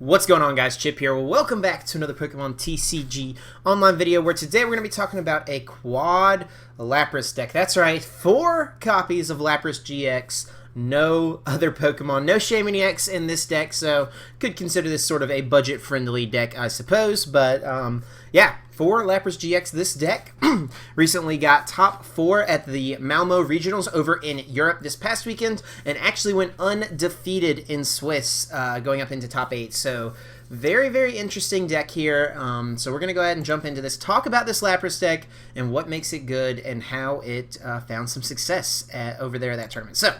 What's going on, guys? Chip here. Well, welcome back to another Pokemon TCG online video where today we're going to be talking about a quad Lapras deck. That's right, 4 copies of Lapras-GX. No other Pokemon, no Shaymin EX in this deck, so could consider this sort of a budget-friendly deck, I suppose. But yeah, 4 Lapras-GX. This deck recently got top 4 at the Malmo Regionals over in Europe this past weekend, and actually went undefeated in Swiss, going up into top 8. So very, very interesting deck here. So we're going to go ahead and jump into this, talk about this Lapras deck and what makes it good and how it found some success over there at that tournament. So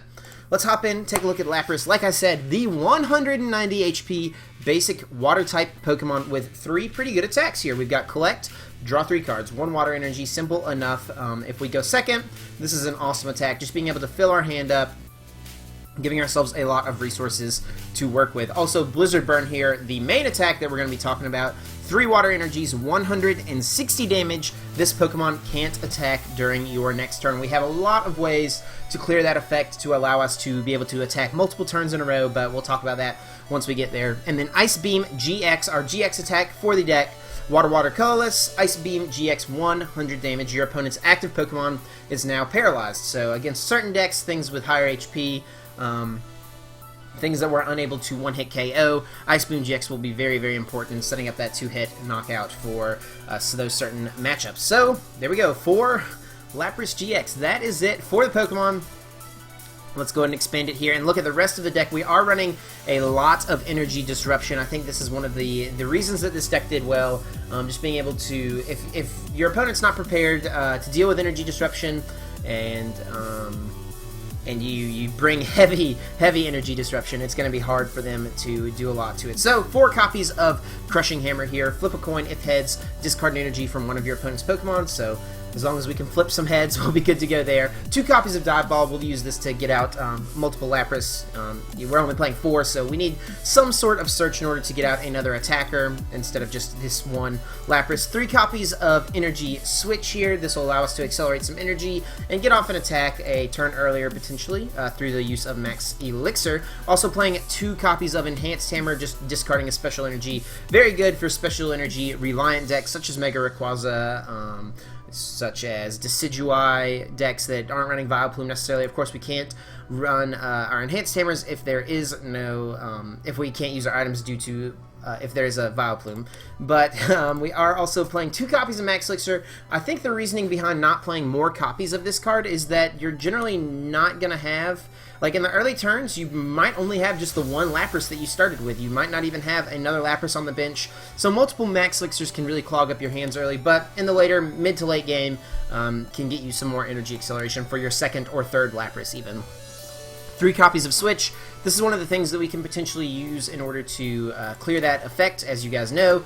let's hop in, take a look at Lapras. Like I said, the 190 HP basic water-type Pokemon with 3 pretty good attacks here. We've got Collect, draw 3 cards, 1 Water Energy, simple enough. If we go second, this is an awesome attack. Just being able to fill our hand up, giving ourselves a lot of resources to work with. Also, Blizzard Burn here, the main attack that we're going to be talking about. 3 Water Energies, 160 damage. This Pokemon can't attack during your next turn. We have a lot of ways to clear that effect to allow us to be able to attack multiple turns in a row, but we'll talk about that once we get there. And then Ice Beam GX, our GX attack for the deck. Water Colorless, Ice Beam GX, 100 damage. Your opponent's active Pokemon is now paralyzed. So against certain decks, things with higher HP, things that were unable to one-hit KO, Ice Beam GX will be very, very important in setting up that 2-hit knockout for those certain matchups. So, there we go, 4 Lapras-GX. That is it for the Pokemon. Let's go ahead and expand it here and look at the rest of the deck. We are running a lot of Energy Disruption. I think this is one of the reasons that this deck did well. Just being able to, if your opponent's not prepared to deal with Energy Disruption and you bring heavy Energy Disruption, it's going to be hard for them to do a lot to it. So, 4 copies of Crushing Hammer here. Flip a coin. If heads, discard an energy from one of your opponent's Pokemon. So, as long as we can flip some heads, we'll be good to go there. 2 copies of Dive Ball. We'll use this to get out multiple Lapras. We're only playing 4, so we need some sort of search in order to get out another attacker instead of just this one Lapras. 3 copies of Energy Switch here. This will allow us to accelerate some energy and get off an attack a turn earlier, potentially, through the use of Max Elixir. Also playing 2 copies of Enhanced Hammer, just discarding a special energy. Very good for special energy reliant decks such as Mega Rayquaza, such as Decidueye, decks that aren't running Vileplume necessarily. Of course, we can't run our Enhanced Hammers if there is no, if we can't use our items due to if there's a Vileplume. But we are also playing 2 copies of Max Elixir. I think the reasoning behind not playing more copies of this card is that you're generally not going to have, like in the early turns, you might only have just the 1 Lapras that you started with. You might not even have another Lapras on the bench. So multiple Max Elixirs can really clog up your hands early, but in the later, mid to late game, can get you some more energy acceleration for your 2nd or 3rd Lapras even. 3 copies of Switch. This is one of the things that we can potentially use in order to clear that effect. As you guys know,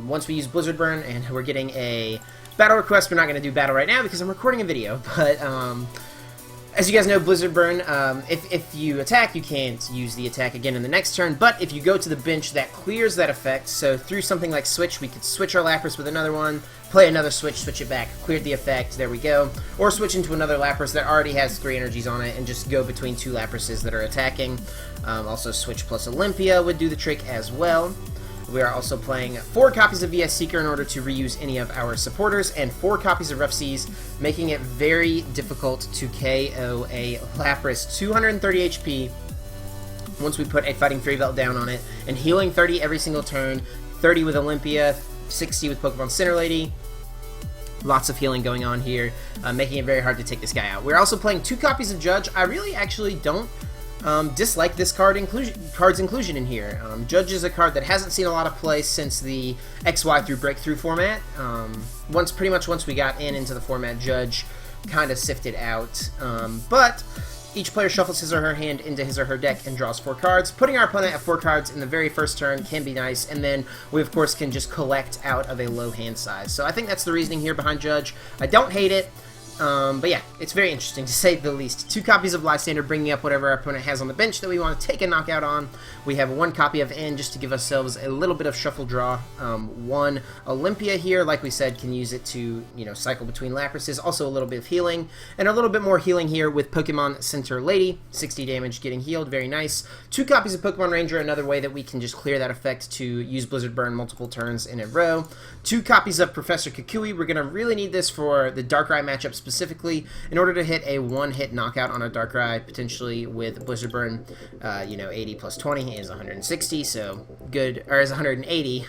once we use Blizzard Burn and we're getting a battle request, we're not going to do battle right now because I'm recording a video, but as you guys know, Blizzard Burn, if you attack, you can't use the attack again in the next turn, but if you go to the bench, that clears that effect. So through something like Switch, we could switch our Lapras with another one, play another Switch, switch it back, cleared the effect, there we go. Or switch into another Lapras that already has 3 energies on it and just go between 2 Laprases that are attacking. Also Switch plus Olympia would do the trick as well. We are also playing 4 copies of VS Seeker in order to reuse any of our supporters, and 4 copies of Rough Seas, making it very difficult to KO a Lapras. 230 HP once we put a Fighting Fury Belt down on it, and healing 30 every single turn, 30 with Olympia, 60 with Pokemon Center Lady. Lots of healing going on here, making it very hard to take this guy out. We're also playing 2 copies of Judge. I really actually don't dislike this card's inclusion in here. Judge is a card that hasn't seen a lot of play since the XY through Breakthrough format. Pretty much once we got into the format, Judge kind of sifted out. But each player shuffles his or her hand into his or her deck and draws 4 cards. Putting our opponent at 4 cards in the very first turn can be nice, and then we of course can just collect out of a low hand size. So I think that's the reasoning here behind Judge. I don't hate it. But yeah, it's very interesting to say the least. 2 copies of Lysandre, bringing up whatever our opponent has on the bench that we want to take a knockout on. We have 1 copy of N just to give ourselves a little bit of shuffle draw. 1 Olympia here, like we said, can use it to, you know, cycle between Laprases. Also a little bit of healing, and a little bit more healing here with Pokemon Center Lady. 60 damage getting healed, very nice. 2 copies of Pokemon Ranger, another way that we can just clear that effect to use Blizzard Burn multiple turns in a row. 2 copies of Professor Kukui. We're going to really need this for the Darkrai matchup specifically, in order to hit a 1-hit knockout on a Darkrai, potentially with Blizzard Burn. You know, 80 plus 20 is 160, so good, or is 180.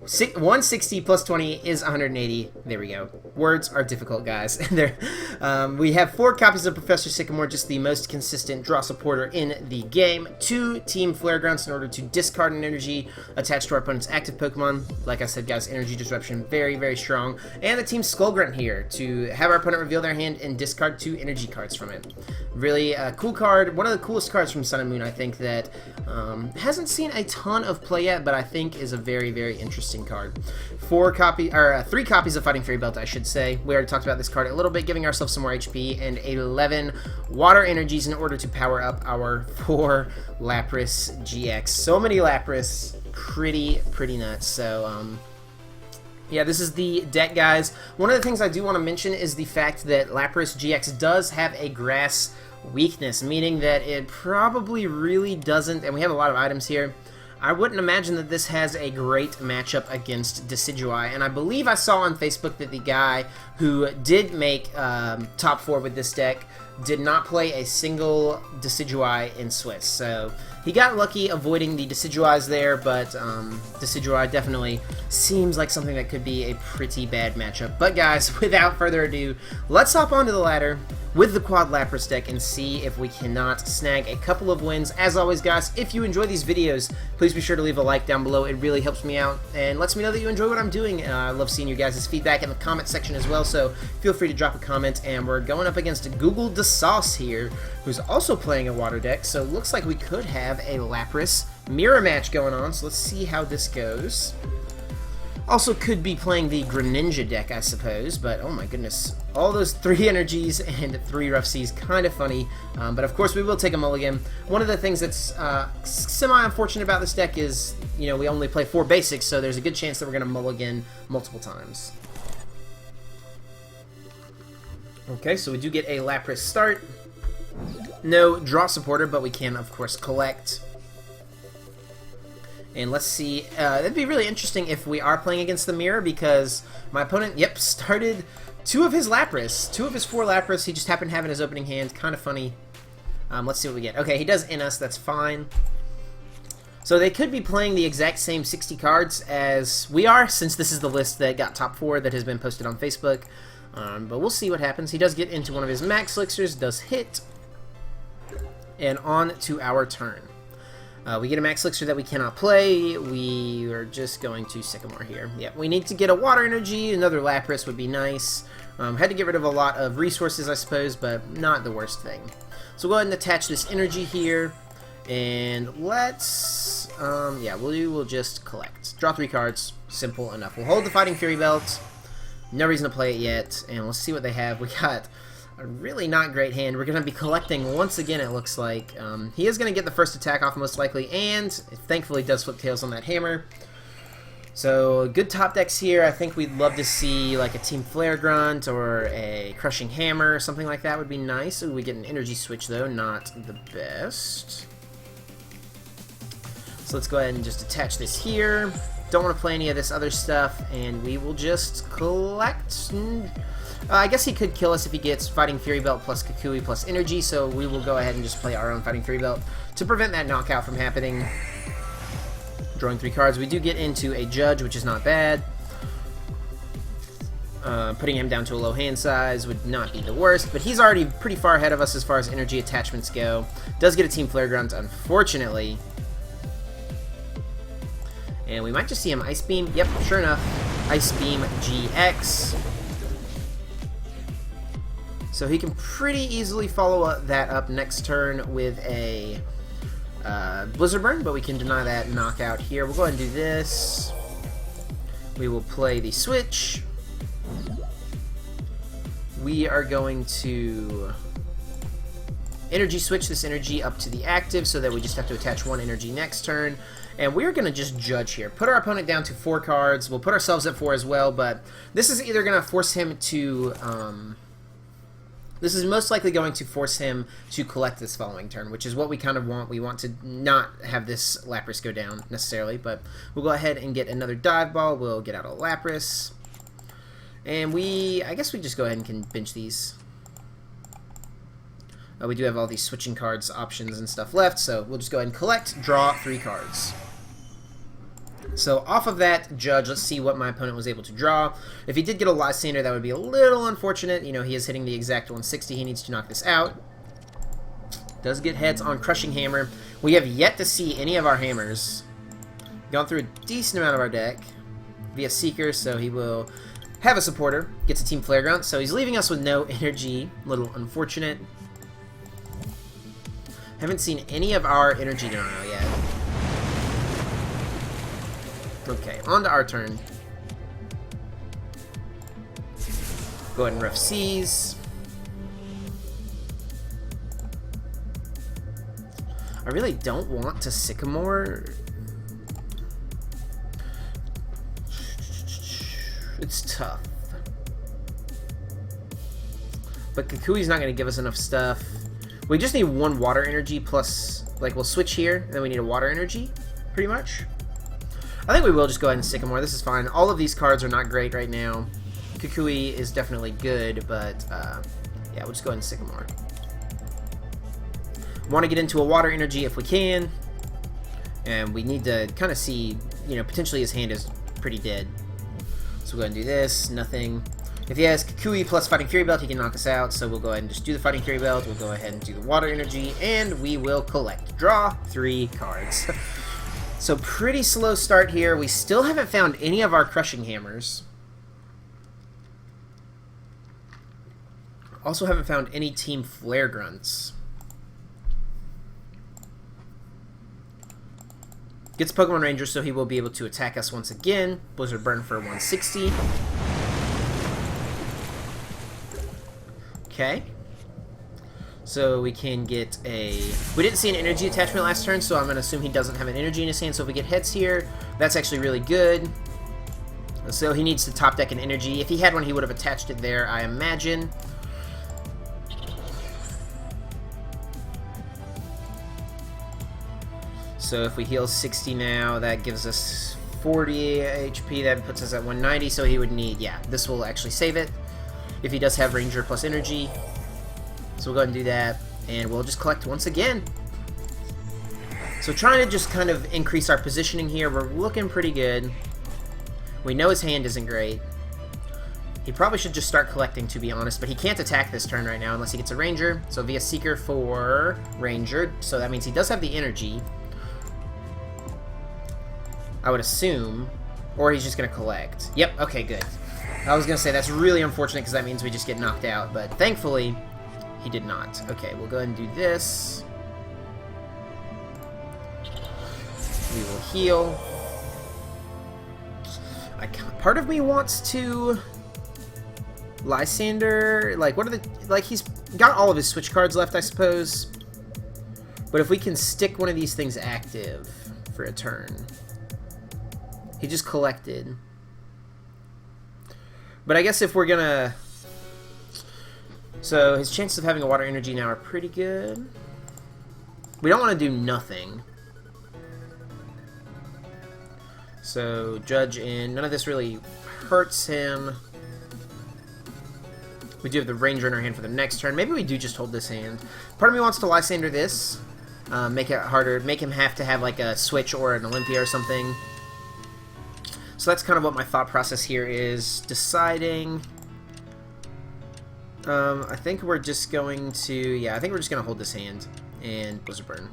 160 plus 20 is 180. There we go. Words are difficult, guys. We have 4 copies of Professor Sycamore, just the most consistent draw supporter in the game. 2 Team Flare Grunts in order to discard an energy attached to our opponent's active Pokemon. Like I said, guys, energy disruption very, very strong. And the Team Skull Grunt here to have our opponent reveal their hand and discard 2 energy cards from it. Really cool card. One of the coolest cards from Sun and Moon, I think, that hasn't seen a ton of play yet, but I think is a very, very interesting card. 3 copies of Fighting Fairy Belt, I should say. We already talked about this card a little bit, giving ourselves some more HP, and 11 water energies in order to power up our 4 Lapras-GX. So many Lapras, pretty nuts. So yeah, this is the deck, guys. One of the things I do want to mention is the fact that Lapras-GX does have a grass weakness, meaning that it probably really doesn't, and we have a lot of items here. I wouldn't imagine that this has a great matchup against Decidueye, and I believe I saw on Facebook that the guy who did make top 4 with this deck did not play a single Decidueye in Swiss, so he got lucky avoiding the Decidueyes there, but Decidueye definitely seems like something that could be a pretty bad matchup. But guys, without further ado, let's hop onto the ladder with the Quad Lapras deck and see if we cannot snag a couple of wins. As always, guys, if you enjoy these videos, please be sure to leave a like down below. It really helps me out and lets me know that you enjoy what I'm doing. I love seeing you guys' feedback in the comment section as well, so feel free to drop a comment. And we're going up against Google DeSauce here, who's also playing a water deck, so it looks like we could have a Lapras mirror match going on, so let's see how this goes. Also could be playing the Greninja deck, I suppose, but oh my goodness. All those 3 energies and 3 Rough Seas, kind of funny. But of course we will take a mulligan. One of the things that's semi-unfortunate about this deck is, you know, we only play 4 basics, so there's a good chance that we're going to mulligan multiple times. Okay, so we do get a Lapras start. No draw supporter, but we can, of course, collect. And let's see, that'd be really interesting if we are playing against the mirror, because my opponent, yep, started 2 of his Lapras. 2 of his 4 Lapras, he just happened to have in his opening hand. Kind of funny. Let's see what we get. Okay, he does in us, that's fine. So they could be playing the exact same 60 cards as we are, since this is the list that got top 4 that has been posted on Facebook. But we'll see what happens. He does get into one of his Max Elixirs, does hit. And on to our turn. We get a Max Elixir that we cannot play. We are just going to Sycamore here. Yeah, we need to get a Water Energy. Another Lapras would be nice. Had to get rid of a lot of resources, I suppose, but not the worst thing. So we'll go ahead and attach this energy here. And let's, yeah, we'll just collect. Draw 3 cards. Simple enough. We'll hold the Fighting Fury Belt. No reason to play it yet. And we'll see what they have. We got a really not great hand. We're going to be collecting once again, it looks like. He is going to get the first attack off most likely, and thankfully does flip tails on that hammer. So good top decks here. I think we'd love to see like a Team Flare Grunt or a Crushing Hammer, something like that would be nice. Ooh, we get an Energy Switch though, not the best. So let's go ahead and just attach this here. Don't want to play any of this other stuff, and we will just collect. I guess he could kill us if he gets Fighting Fury Belt plus Kukui plus Energy, so we will go ahead and just play our own Fighting Fury Belt to prevent that knockout from happening. Drawing 3 cards. We do get into a Judge, which is not bad. Putting him down to a low hand size would not be the worst, but he's already pretty far ahead of us as far as energy attachments go. Does get a Team Flare Grunt, unfortunately. And we might just see him Ice Beam. Yep, sure enough. Ice Beam GX. So he can pretty easily follow that up next turn with a Blizzard Burn, but we can deny that knockout here. We'll go ahead and do this. We will play the Switch. we are going to energy switch this energy up to the active so that we just have to attach one energy next turn. And we're going to just judge here. Put our opponent down to 4 cards. We'll put ourselves at 4 as well, but this is either going to force him to... this is most likely going to force him to collect this following turn, which is what we kind of want. We want to not have this Lapras go down necessarily, but we'll go ahead and get another Dive Ball. We'll get out a Lapras. And I guess we just go ahead and can bench these. We do have all these switching cards options and stuff left, so we'll just go ahead and collect, draw 3 cards. So off of that judge, let's see what my opponent was able to draw. If he did get a Lysandre, that would be a little unfortunate. You know, he is hitting the exact 160. He needs to knock this out. Does get heads on Crushing Hammer. We have yet to see any of our hammers. Gone through a decent amount of our deck via Seeker, so he will have a supporter. Gets a Team Flare Grunt, so he's leaving us with no energy. A little unfortunate. Haven't seen any of our energy denial yet. Okay, on to our turn. Go ahead and Rough Seas. I really don't want to Sycamore. It's tough. But Kukui's not going to give us enough stuff. We just need 1 water energy plus, like, we'll switch here, and then we need a water energy, pretty much. I think we will just go ahead and Sycamore. This is fine. All of these cards are not great right now. Kukui is definitely good, but yeah, we'll just go ahead and Sycamore. Want to get into a water energy if we can, and we need to kind of see, you know, potentially his hand is pretty dead. So we'll go ahead and do this. Nothing. If he has Kukui plus Fighting Fury Belt, he can knock us out, so we'll go ahead and just do the Fighting Fury Belt. We'll go ahead and do the water energy, and we will collect. Draw 3 cards. So pretty slow start here. We still haven't found any of our Crushing Hammers. Also haven't found any Team Flare Grunts. Gets Pokémon Ranger, so he will be able to attack us once again. Blizzard Burn for 160. Okay. So we can get a... We didn't see an energy attachment last turn, so I'm going to assume he doesn't have an energy in his hand. So if we get heads here, that's actually really good. So he needs to top deck an energy. If he had one, he would have attached it there, I imagine. So if we heal 60 now, that gives us 40 HP. That puts us at 190, so he would need... Yeah, this will actually save it. If he does have Ranger plus energy. So we'll go ahead and do that, and we'll just collect once again. So trying to just kind of increase our positioning here. We're looking pretty good. We know his hand isn't great. He probably should just start collecting, to be honest, but he can't attack this turn right now unless he gets a Ranger. So via Seeker for Ranger, so that means he does have the energy, I would assume, or he's just going to collect. Yep, okay, good. I was going to say, that's really unfortunate because that means we just get knocked out, but thankfully, he did not. Okay, we'll go ahead and do this. We will heal. Part of me wants to Lysandre, like, what are the... Like, he's got all of his switch cards left, I suppose. But if we can stick one of these things active for a turn. He just collected. But I guess if we're gonna... So his chances of having a water energy now are pretty good. We don't want to do nothing. So judge in. None of this really hurts him. We do have the Ranger in our hand for the next turn. Maybe we do just hold this hand. Part of me wants to Lysandre this. Make it harder. Make him have to have like a switch or an Olympia or something. So that's kind of what my thought process here is. Deciding... I think we're just going to... Yeah, I think we're just going to hold this hand and Blizzard Burn.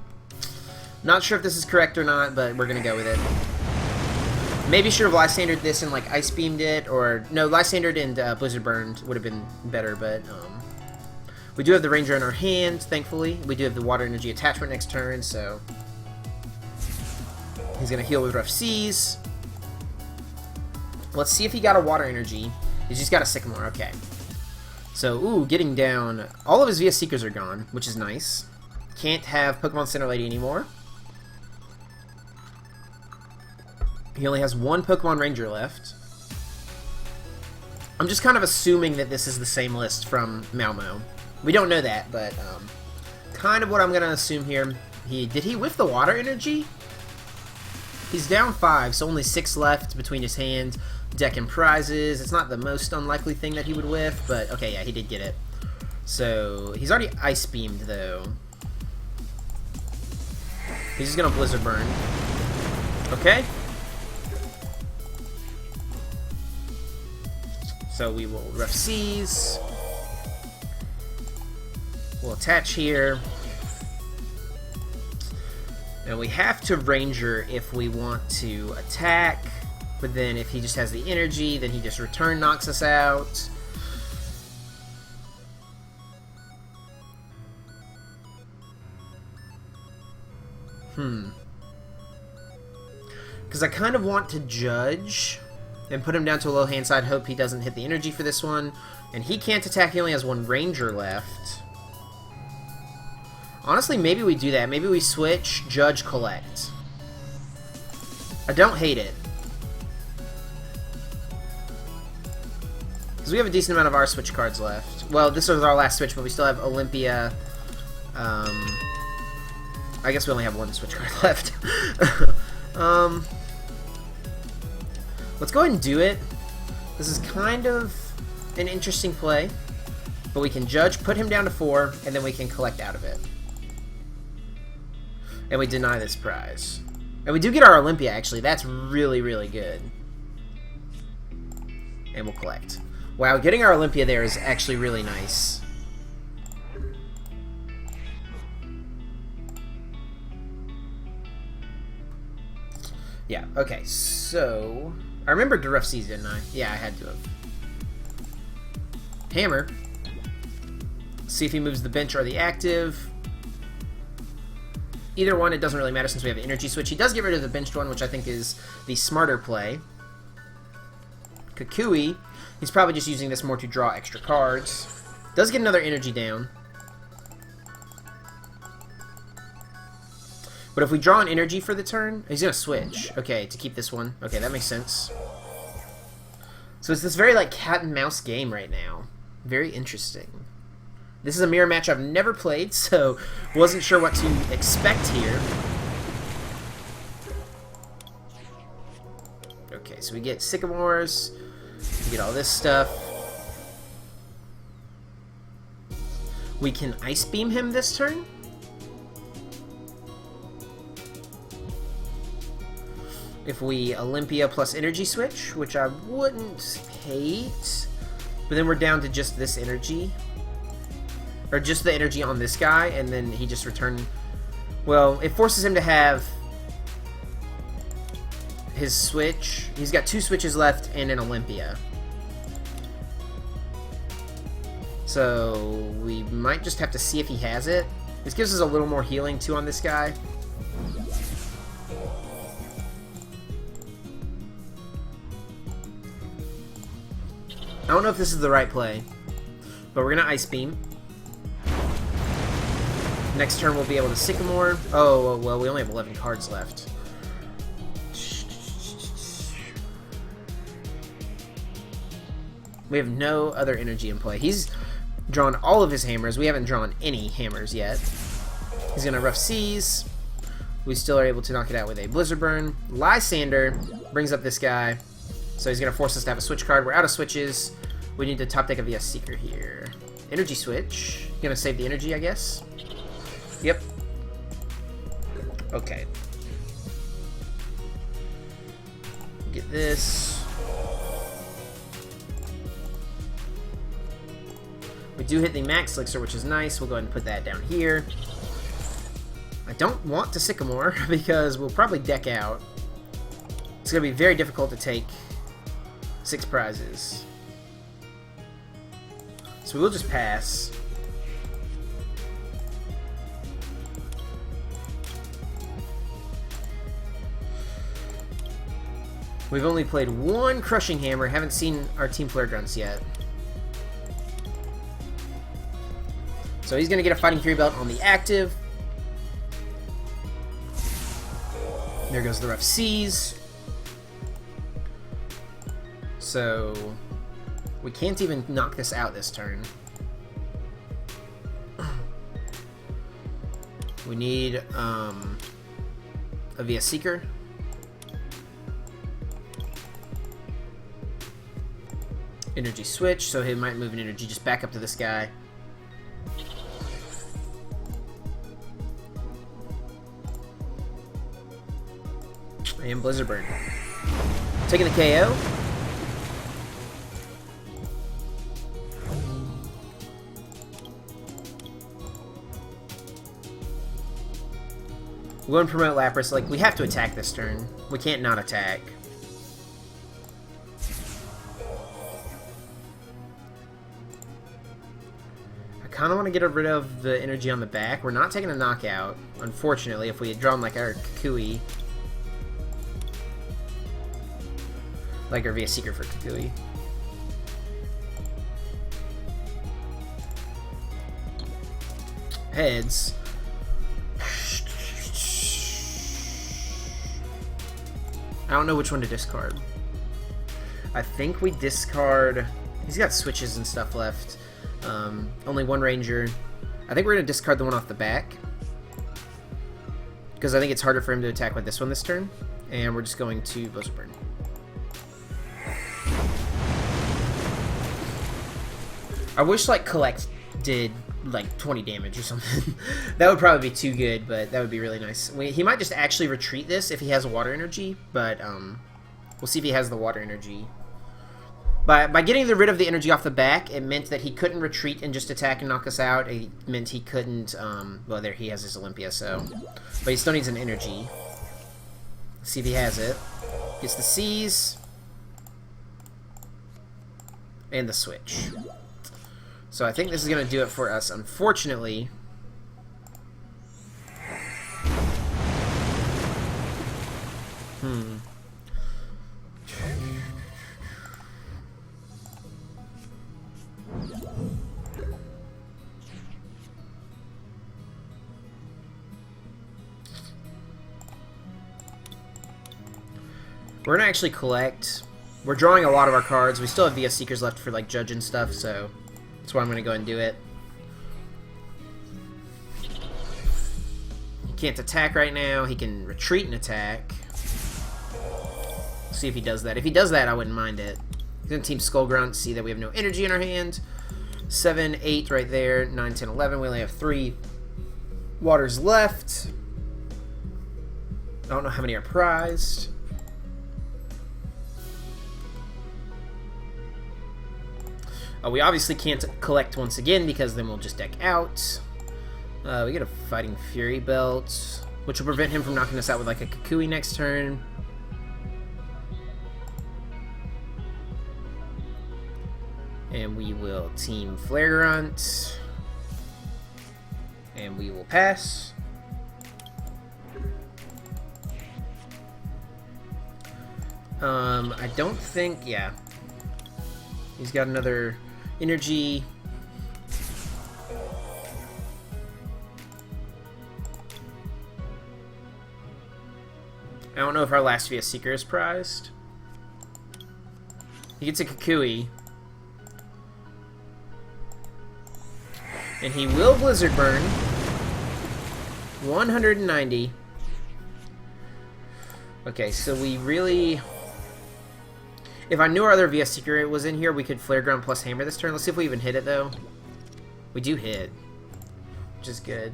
Not sure if this is correct or not, but we're going to go with it. Maybe should have Lysandred this and like Ice Beamed it, or... No, Lysandred and Blizzard Burned would have been better, but... we do have the Ranger in our hand, thankfully. We do have the Water Energy attachment next turn, so... He's going to heal with Rough Seas. Let's see if he got a Water Energy. He's just got a Sycamore, okay. So, ooh, getting down. All of his VS Seekers are gone, which is nice. Can't have Pokemon Center Lady anymore. He only has one Pokemon Ranger left. I'm just kind of assuming that this is the same list from Malmo. We don't know that, but kind of what I'm going to assume here. Did he whiff the Water Energy? He's down 5, so only 6 left between his hand, deck, and prizes. It's not the most unlikely thing that he would whiff, but okay, yeah, he did get it. So, he's already Ice Beamed, though. He's just going to Blizzard Burn. Okay. So we will Rough Seas. We'll attach here. And we have to Ranger if we want to attack. But then if he just has the energy, then he just return knocks us out. Because I kind of want to judge and put him down to a low hand side, hope he doesn't hit the energy for this one. And he can't attack, he only has one Ranger left. Honestly, maybe we do that. Maybe we switch, judge, collect. I don't hate it. Because we have a decent amount of our switch cards left. Well, this was our last switch, but we still have Olympia. I guess we only have one switch card left. Let's go ahead and do it. This is kind of an interesting play. But we can judge, put him down to 4, and then we can collect out of it. And we deny this prize. And we do get our Olympia, actually. That's really, really good. And we'll collect. Wow, getting our Olympia there is actually really nice. Yeah, okay, so I remembered to Rough Seas, didn't I? Yeah, I had to have. Hammer. See if he moves the bench or the active. Either one, it doesn't really matter since we have an Energy Switch. He does get rid of the benched one, which I think is the smarter play. Kukui, he's probably just using this more to draw extra cards. Does get another energy down. But if we draw an energy for the turn, he's going to switch. Okay, to keep this one. Okay, that makes sense. So it's this very, like, cat and mouse game right now. Very interesting. This is a mirror match I've never played, so wasn't sure what to expect here. Okay, so we get Sycamores. We get all this stuff. We can Ice Beam him this turn. If we Olympia plus Energy Switch, which I wouldn't hate. But then we're down to just this energy. Or just the energy on this guy, and then he just returned. Well, it forces him to have his switch. He's got 2 switches left and an Olympia. So we might just have to see if he has it. This gives us a little more healing too on this guy. I don't know if this is the right play, but we're gonna Ice Beam. Next turn we'll be able to Sycamore. Oh, well, we only have 11 cards left. We have no other energy in play. He's drawn all of his hammers. We haven't drawn any hammers yet. He's going to Rough Seas. We still are able to knock it out with a Blizzard Burn. Lysandre brings up this guy. So he's going to force us to have a switch card. We're out of switches. We need to top deck a VS Seeker here. Energy Switch. Going to save the energy, I guess. Yep. Okay. Get this. We do hit the Max Elixir, which is nice. We'll go ahead and put that down here. I don't want to Sycamore because we'll probably deck out. It's going to be very difficult to take 6 prizes. So we'll just pass. We've only played 1 Crushing Hammer. Haven't seen our Team Flare Grunts yet. So he's going to get a Fighting Fury Belt on the active. There goes the Rough Seas. So we can't even knock this out this turn. We need a VS Seeker. Energy Switch, so he might move an energy just back up to this guy. And Blizzard Burn. Taking the KO. We're going to promote Lapras. Like, we have to attack this turn. We can't not attack. I kind of want to get rid of the energy on the back. We're not taking a knockout, unfortunately. If we had drawn, like, our Kukui. Like our VS Seeker for Kukui. Heads. I don't know which one to discard. I think we discard... He's got switches and stuff left. Only one Ranger. I think we're going to discard the one off the back. Because I think it's harder for him to attack with this one this turn. And we're just going to Blizzard Burn. I wish, like, Collect did, like, 20 damage or something. That would probably be too good, but that would be really nice. He might just actually retreat this if he has a Water Energy, but we'll see if he has the Water Energy. By getting rid of the energy off the back, it meant that he couldn't retreat and just attack and knock us out. It meant he couldn't, well, there he has his Olympia, so... But he still needs an energy. Let's see if he has it. Gets the Seas. And the Switch. So I think this is going to do it for us, unfortunately. We're going to actually collect. We're drawing a lot of our cards. We still have VS Seekers left for, like, Judge and stuff, so... That's why I'm going to go ahead and do it. He can't attack right now. He can retreat and attack. See if he does that. If he does that, I wouldn't mind it. He's going to Team Skull Grunt. See that we have no energy in our hand. 7, 8 right there. 9, 10, 11. We only have 3 waters left. I don't know how many are prized. We obviously can't collect once again because then we'll just deck out. We get a Fighting Fury Belt, which will prevent him from knocking us out with like a Kukui next turn. And we will Team Flare Grunt. And we will pass. I don't think, yeah. He's got another energy. I don't know if our last VS Seeker is prized. He gets a Kukui. And he will Blizzard Burn. 190. Okay, so we really... If I knew our other VS Seeker was in here, we could Flare Ground plus Hammer this turn. Let's see if we even hit it, though. We do hit, which is good.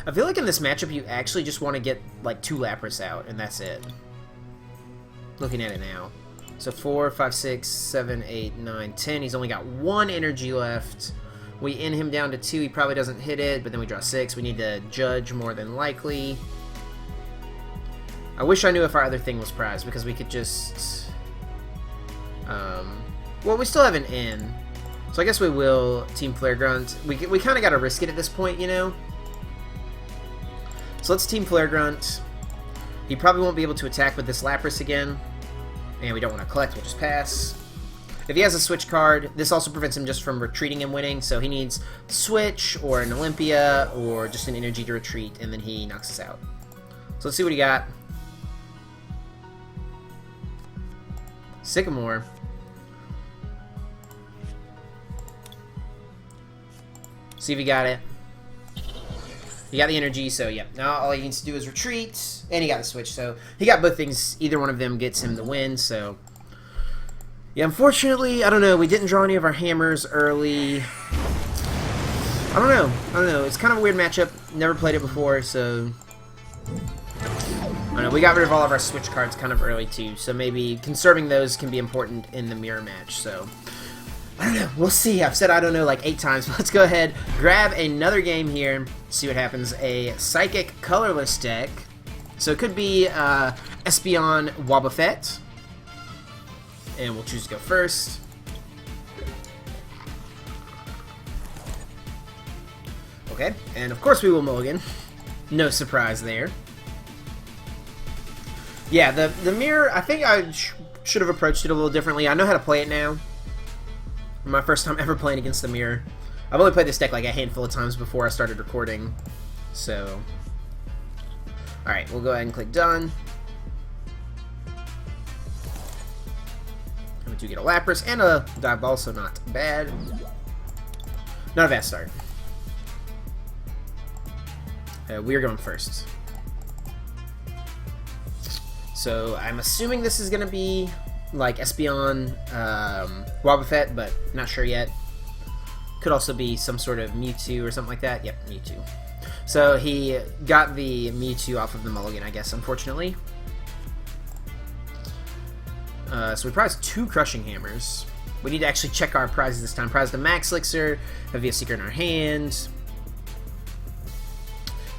I feel like in this matchup, you actually just want to get, like, 2 Lapras out, and that's it. Looking at it now. So 4, 5, 6, 7, 8, 9, 10. He's only got 1 energy left. We in him down to 2. He probably doesn't hit it, but then we draw 6. We need to Judge more than likely. I wish I knew if our other thing was prized, because we could just... well, we still have an in. So I guess we will Team Flare Grunt. We kind of got to risk it at this point, you know? So let's Team Flare Grunt. He probably won't be able to attack with this Lapras again. And we don't want to collect, we'll just pass. If he has a switch card, this also prevents him just from retreating and winning, so he needs switch or an Olympia or just an energy to retreat, and then he knocks us out. So let's see what he got. Sycamore. See if he got it. He got the energy, so yeah. Now all he needs to do is retreat, and he got the switch, so he got both things. Either one of them gets him the win, so... Yeah, unfortunately, I don't know. We didn't draw any of our hammers early. I don't know. It's kind of a weird matchup. Never played it before, so... I don't know. We got rid of all of our switch cards kind of early, too, so maybe conserving those can be important in the mirror match, so... I don't know. We'll see. I've said I don't know like 8 times. But let's go ahead, grab another game here, see what happens. A Psychic Colorless deck. So it could be Espeon Wobbuffet. And we'll choose to go first. Okay, and of course we will mulligan. No surprise there. Yeah, the mirror, I think I should have approached it a little differently. I know how to play it now. My first time ever playing against the mirror. I've only played this deck like a handful of times before I started recording. So, alright, we'll go ahead and click done. We do get a Lapras and a Dive Ball, so not bad. Not a bad start. We are going first. So I'm assuming this is going to be like Espeon Wobbuffet, but not sure yet. Could also be some sort of Mewtwo or something like that. Yep, Mewtwo. So he got the Mewtwo off of the mulligan, I guess, unfortunately. So we prized 2 Crushing Hammers. We need to actually check our prizes this time. Prized a Max Elixir, have a Seeker in our hand.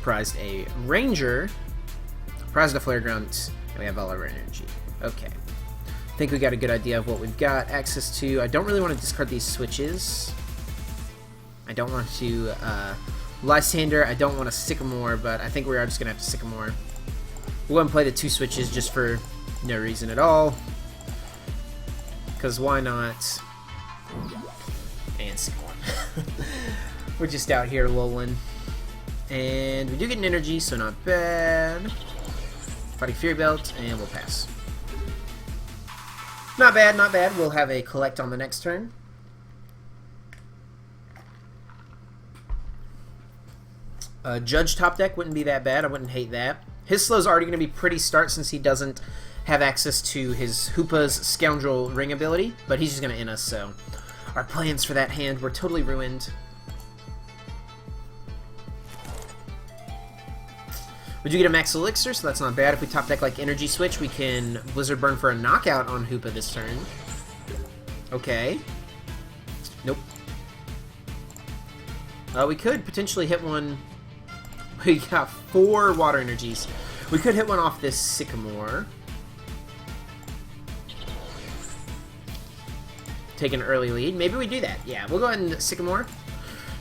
Prized a Ranger. Prized a Flare Grunt, and we have all of our energy. Okay. I think we got a good idea of what we've got access to. I don't really want to discard these switches. I don't want to Lysandre. I don't want a Sycamore, but I think we are just going to have to Sycamore. We'll go and play the 2 switches just for no reason at all. Because why not? And Sycamore. We're just out here lolling. And we do get an energy, so not bad. Fighting Fury Belt, and we'll pass. Not bad, not bad. We'll have a collect on the next turn. Judge top deck wouldn't be that bad. I wouldn't hate that. His slow's already going to be pretty start since he doesn't have access to his Hoopa's Scoundrel Ring ability, but he's just going to end us, so our plans for that hand were totally ruined. We do get a Max Elixir, so that's not bad. If we top deck like Energy Switch, we can Blizzard Burn for a knockout on Hoopa this turn. Okay. Nope. We could potentially hit one. We got 4 water energies. We could hit one off this Sycamore. Take an early lead. Maybe we do that. Yeah, we'll go ahead and Sycamore.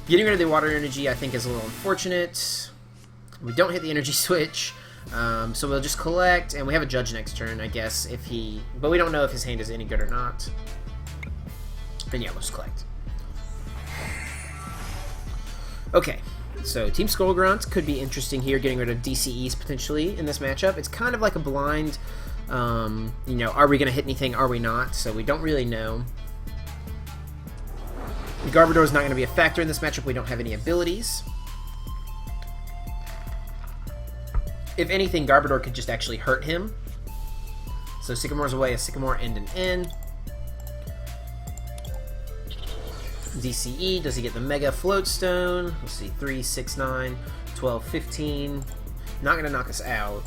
Getting rid of the water energy, I think, is a little unfortunate. We don't hit the energy switch, so we'll just collect, and we have a judge next turn, I guess, if he... But we don't know if his hand is any good or not. Then yeah, we'll just collect. Okay, so Team Skull Grunt could be interesting here, getting rid of DCEs potentially in this matchup. It's kind of like a blind, you know, are we going to hit anything, are we not? So we don't really know. Garbodor is not going to be a factor in this matchup. We don't have any abilities. If anything, Garbodor could just actually hurt him. So Sycamore's away, a Sycamore and an N. DCE, does he get the Mega Float Stone? Let's see, 3, 6, 9, 12, 15. Not going to knock us out.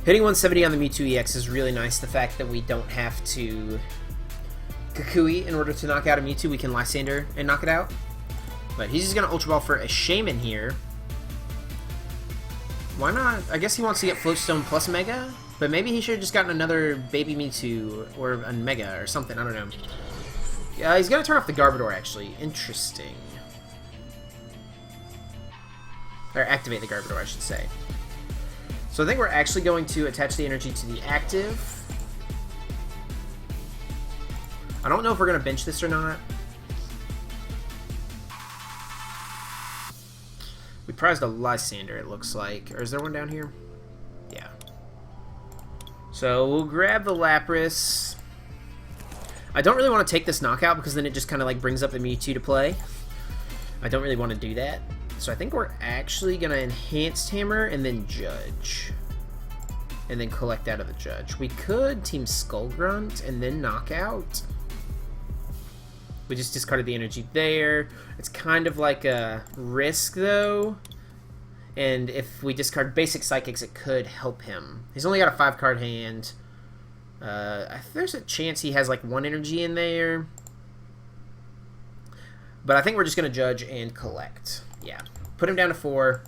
Hitting 170 on the Mewtwo EX is really nice. The fact that we don't have to Kukui in order to knock out a Mewtwo, we can Lysandre and knock it out. But he's just going to Ultra Ball for a Shaman here. Why not? I guess he wants to get Float Stone plus Mega, but maybe he should have just gotten another Baby Mewtwo or a Mega or something. I don't know. Yeah, he's going to turn off the Garbodor, actually. Interesting. Or activate the Garbodor, I should say. So I think we're actually going to attach the energy to the active. I don't know if we're going to bench this or not. We prized a Lysandre, it looks like. Or is there one down here? Yeah. So we'll grab the Lapras. I don't really want to take this knockout because then it just kind of like brings up the Mewtwo to play. I don't really want to do that. So I think we're actually going to Enhanced Hammer and then Judge. And then collect out of the Judge. We could Team Skull Grunt and then Knockout. We just discarded the energy there. It's kind of like a risk, though. And if we discard basic Psychics, it could help him. He's only got a 5-card hand. There's a chance he has, like, 1 energy in there. But I think we're just going to Judge and collect. Yeah. Put him down to 4.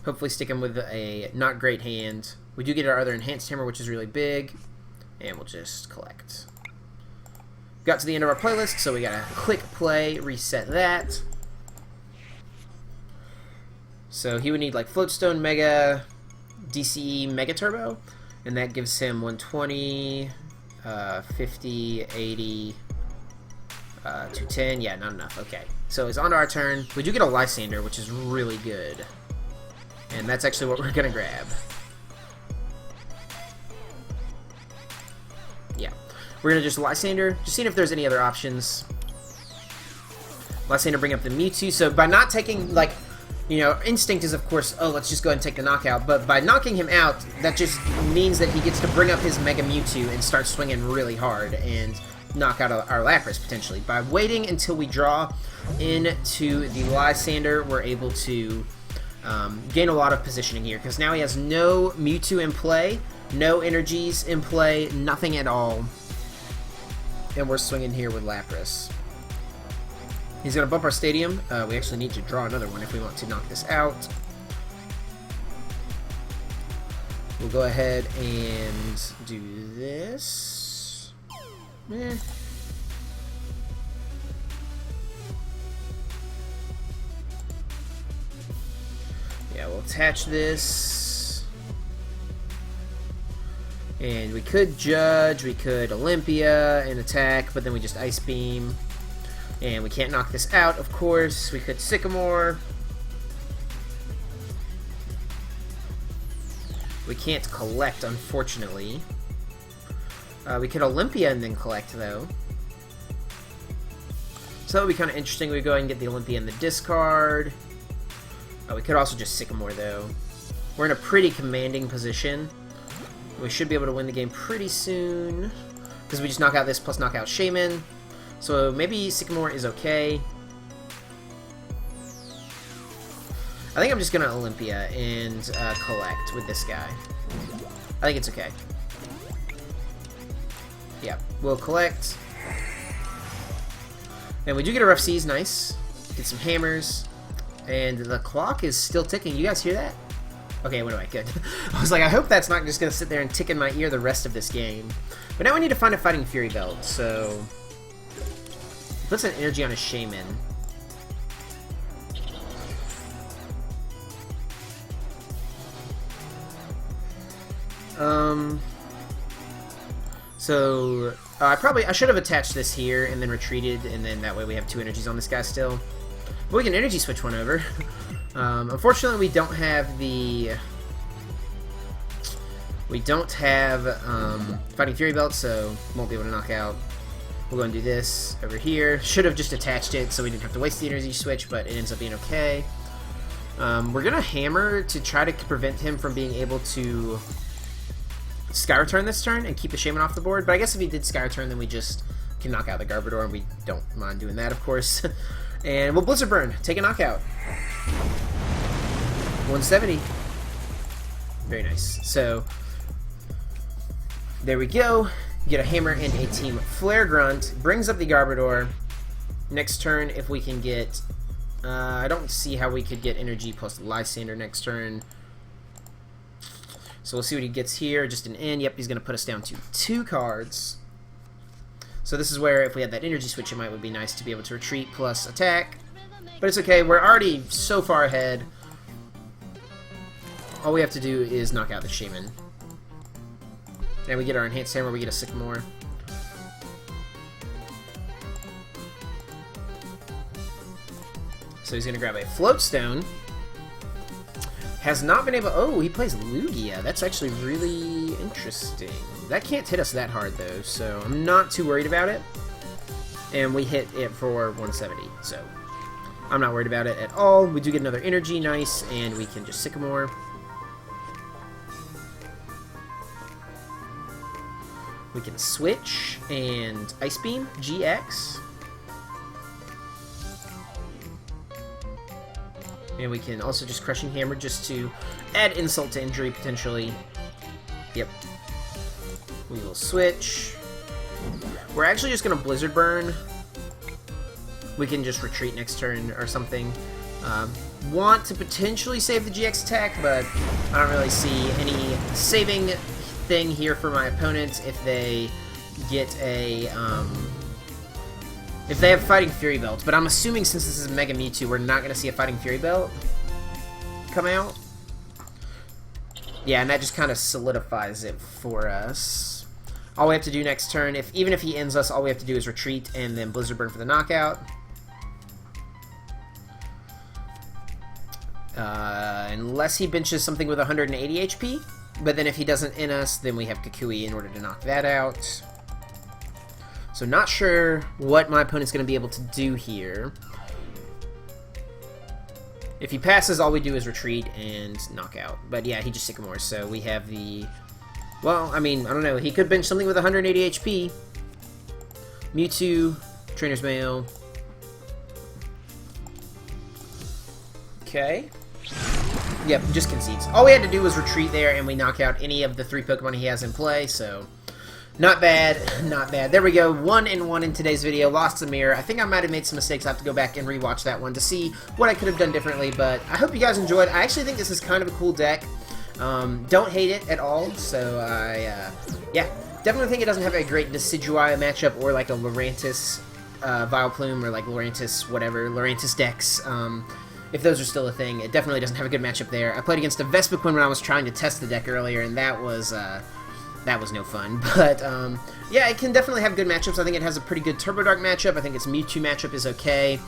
Hopefully stick him with a not great hand. We do get our other Enhanced Hammer, which is really big. And we'll just collect. Got to the end of our playlist, so we gotta click play, reset that. So he would need like Floatstone, Mega, DCE, Mega Turbo, and that gives him 120, 50, 80, 210. Yeah, not enough. Okay, so it's on to our turn. We do get a Lysandre, which is really good, and that's actually what we're gonna grab. Yeah. We're going to just Lysandre, just seeing if there's any other options. Lysandre bring up the Mewtwo, so by not taking, like, you know, instinct is, of course, oh, let's just go ahead and take the knockout, but by knocking him out, that just means that he gets to bring up his Mega Mewtwo and start swinging really hard and knock out our Lapras, potentially. By waiting until we draw into the Lysandre, we're able to gain a lot of positioning here, because now he has no Mewtwo in play, no energies in play, nothing at all. And we're swinging here with Lapras. He's going to bump our stadium. We actually need to draw another one if we want to knock this out. We'll go ahead and do this. Eh. Yeah, we'll attach this. And we could Judge, we could Olympia and attack, but then we just Ice Beam. And we can't knock this out, of course. We could Sycamore. We can't collect, unfortunately. We could Olympia and then collect, though. So that would be kind of interesting. We go ahead and get the Olympia in the discard. We could also just Sycamore, though. We're in a pretty commanding position. We should be able to win the game pretty soon, because we just knock out this plus knock out Shaman. So maybe Sycamore is okay. I think I'm just going to Olympia and collect with this guy. I think it's okay. Yeah, we'll collect. And we do get a Rough Seas, nice. Get some hammers. And the clock is still ticking. You guys hear that? Okay, what do I get? I was like, I hope that's not just going to sit there and tick in my ear the rest of this game. But now we need to find a Fighting Fury Belt, so... Puts an energy on a Shaman. So... I should have attached this here and then retreated, and then that way we have 2 energies on this guy still. But we can energy switch one over. Unfortunately, we don't have the... We don't have Fighting Fury Belt, so won't be able to knock out. We'll go and do this over here. Should have just attached it so we didn't have to waste the energy switch, but it ends up being okay. We're going to Hammer to try to prevent him from being able to Sky Return this turn and keep the Shaman off the board. But I guess if he did Sky Return, then we just can knock out the Garbodor, and we don't mind doing that, of course. And we'll Blizzard Burn. Take a knockout. 170. Very nice. So, there we go. Get a Hammer and a Team Flare Grunt. Brings up the Garbodor. Next turn, if we can get... I don't see how we could get Energy plus Lysandre next turn. So we'll see what he gets here. Just an N. Yep, he's going to put us down to 2 cards. So this is where, if we had that energy switch, it would be nice to be able to retreat plus attack. But it's okay. We're already so far ahead. all we have to do is knock out the Shaman. And we get our Enhanced Hammer, we get a Sycamore. So he's going to grab a Float Stone. Has not been able... Oh, he plays Lugia. That's actually really interesting. That can't hit us that hard, though, so I'm not too worried about it. And we hit it for 170, so I'm not worried about it at all. We do get another Energy, nice, and we can just Sycamore. We can switch and Ice Beam GX. And we can also just Crushing Hammer just to add insult to injury, potentially. Yep. We will switch. We're actually just going to Blizzard Burn. We can just retreat next turn or something. Want to potentially save the GX attack, but I don't really see any saving thing here for my opponent if they get a... if they have Fighting Fury Belt. But I'm assuming since this is Mega Mewtwo, we're not going to see a Fighting Fury Belt come out. Yeah, and that just kind of solidifies it for us. All we have to do next turn, even if he ends us, all we have to do is retreat and then Blizzard Burn for the knockout. Unless he benches something with 180 HP. But then if he doesn't end us, then we have Kukui in order to knock that out. So not sure what my opponent's going to be able to do here. If he passes, all we do is retreat and knock out. But yeah, he just Sycamores, so we have the... Well, I mean, I don't know. He could bench something with 180 HP. Mewtwo, Trainer's Mail. Okay. Yep, just concedes. All we had to do was retreat there, and we knock out any of the 3 Pokemon he has in play, so... Not bad, not bad. There we go, 1-1 in today's video. Lost the mirror. I think I might have made some mistakes. I have to go back and rewatch that one to see what I could have done differently, but I hope you guys enjoyed. I actually think this is kind of a cool deck. Don't hate it at all, so yeah, definitely think it doesn't have a great Decidueye matchup or like a Lurantis Vileplume or like Lurantis whatever, Lurantis Dex. If those are still a thing, it definitely doesn't have a good matchup there. I played against a Vespiquen when I was trying to test the deck earlier, and that was no fun. But yeah, it can definitely have good matchups. I think it has a pretty good Turbo Dark matchup. I think its Mewtwo matchup is okay.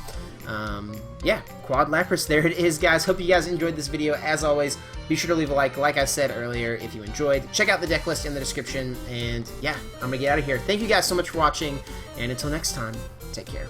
Yeah, Quad Lapras, there it is, guys. Hope you guys enjoyed this video. As always, be sure to leave a like I said earlier, if you enjoyed. Check out the deck list in the description, and yeah, I'm gonna get out of here. Thank you guys so much for watching, and until next time, take care.